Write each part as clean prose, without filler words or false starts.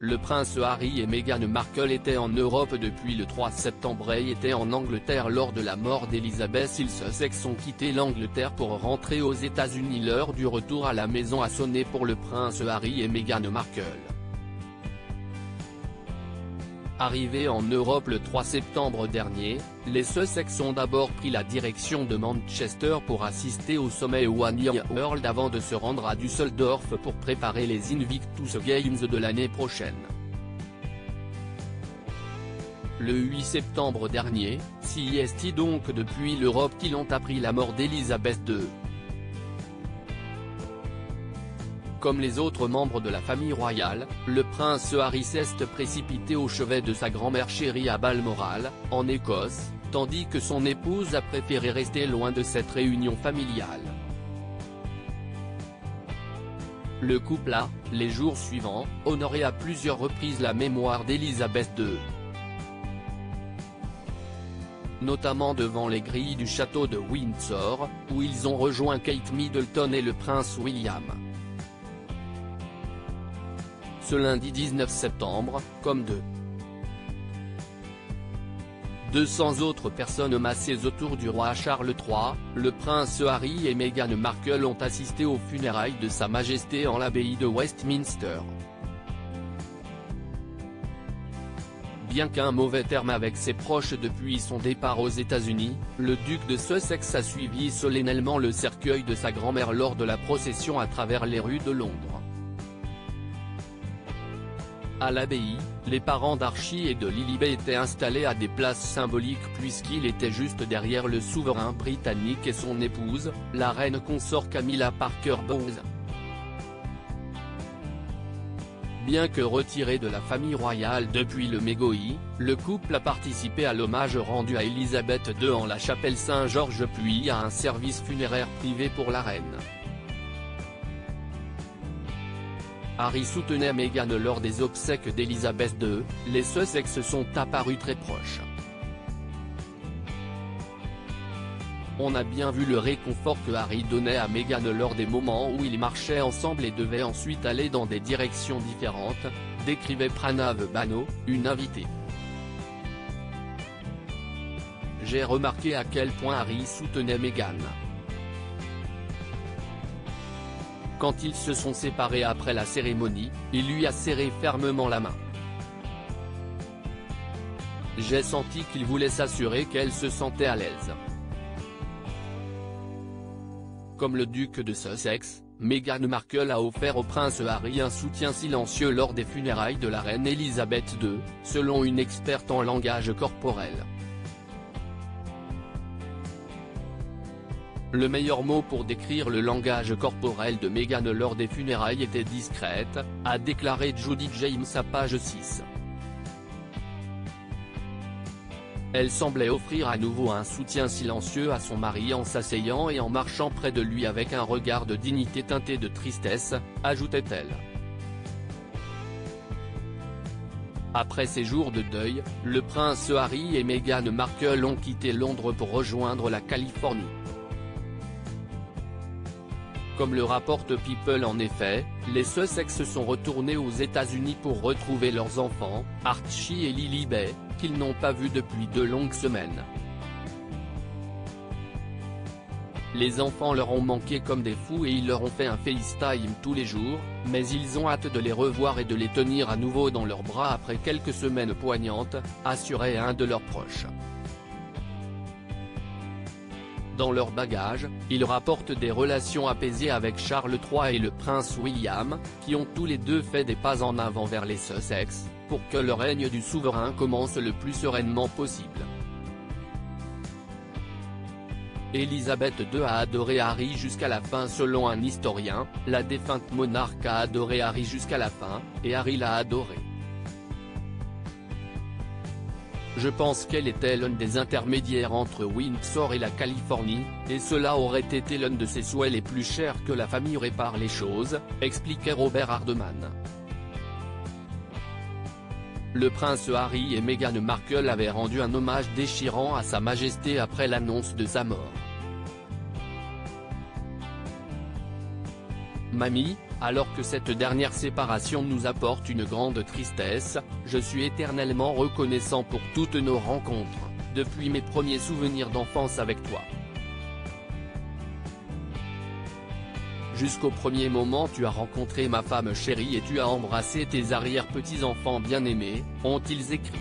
le prince Harry et Meghan Markle étaient en Europe depuis le 3 septembre et étaient en Angleterre lors de la mort d'Elizabeth. Ils Sussex ont quitté l'Angleterre pour rentrer aux États-Unis. L'heure du retour à la maison a sonné pour le prince Harry et Meghan Markle. Arrivés en Europe le 3 septembre dernier, les Sussex ont d'abord pris la direction de Manchester pour assister au sommet One Year World avant de se rendre à Düsseldorf pour préparer les Invictus Games de l'année prochaine. Le 8 septembre dernier, c'est donc depuis l'Europe qu'ils ont appris la mort d'Elizabeth II. Comme les autres membres de la famille royale, le prince Harry s'est précipité au chevet de sa grand-mère chérie à Balmoral, en Écosse, tandis que son épouse a préféré rester loin de cette réunion familiale. Le couple a, les jours suivants, honoré à plusieurs reprises la mémoire d'Elizabeth II. Notamment devant les grilles du château de Windsor, où ils ont rejoint Kate Middleton et le prince William. Ce lundi 19 septembre, comme 200 autres personnes massées autour du roi Charles III, le prince Harry et Meghan Markle ont assisté aux funérailles de Sa Majesté en l'abbaye de Westminster. Bien qu'un mauvais terme avec ses proches depuis son départ aux États-Unis, le duc de Sussex a suivi solennellement le cercueil de sa grand-mère lors de la procession à travers les rues de Londres. À l'abbaye, les parents d'Archie et de Lilibet étaient installés à des places symboliques puisqu'il était juste derrière le souverain britannique et son épouse, la reine consort Camilla Parker Bowles. Bien que retiré de la famille royale depuis le Mégoï, le couple a participé à l'hommage rendu à Elizabeth II en la chapelle Saint-Georges puis à un service funéraire privé pour la reine. Harry soutenait Meghan lors des obsèques d'Elizabeth II, les Sussex sont apparus très proches. On a bien vu le réconfort que Harry donnait à Meghan lors des moments où ils marchaient ensemble et devaient ensuite aller dans des directions différentes, décrivait Pranav Bano, une invitée. J'ai remarqué à quel point Harry soutenait Meghan. Quand ils se sont séparés après la cérémonie, il lui a serré fermement la main. J'ai senti qu'il voulait s'assurer qu'elle se sentait à l'aise. Comme le duc de Sussex, Meghan Markle a offert au prince Harry un soutien silencieux lors des funérailles de la reine Elizabeth II, selon une experte en langage corporel. Le meilleur mot pour décrire le langage corporel de Meghan lors des funérailles était discrète, a déclaré Judith James à page 6. Elle semblait offrir à nouveau un soutien silencieux à son mari en s'asseyant et en marchant près de lui avec un regard de dignité teinté de tristesse, ajoutait-elle. Après ces jours de deuil, le prince Harry et Meghan Markle ont quitté Londres pour rejoindre la Californie. Comme le rapporte People en effet, les Sussex sont retournés aux États-Unis pour retrouver leurs enfants, Archie et Lilibet, qu'ils n'ont pas vus depuis 2 longues semaines. Les enfants leur ont manqué comme des fous et ils leur ont fait un FaceTime tous les jours, mais ils ont hâte de les revoir et de les tenir à nouveau dans leurs bras après quelques semaines poignantes, assurait un de leurs proches. Dans leur bagage, ils rapportent des relations apaisées avec Charles III et le prince William, qui ont tous les deux fait des pas en avant vers les Sussex, pour que le règne du souverain commence le plus sereinement possible. Elizabeth II a adoré Harry jusqu'à la fin selon un historien, la défunte monarque a adoré Harry jusqu'à la fin, et Harry l'a adorée. Je pense qu'elle était l'un des intermédiaires entre Windsor et la Californie, et cela aurait été l'un de ses souhaits les plus chers que la famille répare les choses, expliquait Robert Hardman. Le prince Harry et Meghan Markle avaient rendu un hommage déchirant à Sa Majesté après l'annonce de sa mort. Mamie, Alors que cette dernière séparation nous apporte une grande tristesse, je suis éternellement reconnaissant pour toutes nos rencontres, depuis mes premiers souvenirs d'enfance avec toi. Jusqu'au premier moment tu as rencontré ma femme chérie et tu as embrassé tes arrière-petits-enfants bien-aimés, ont-ils écrit.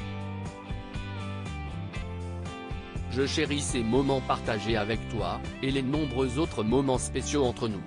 Je chéris ces moments partagés avec toi, et les nombreux autres moments spéciaux entre nous.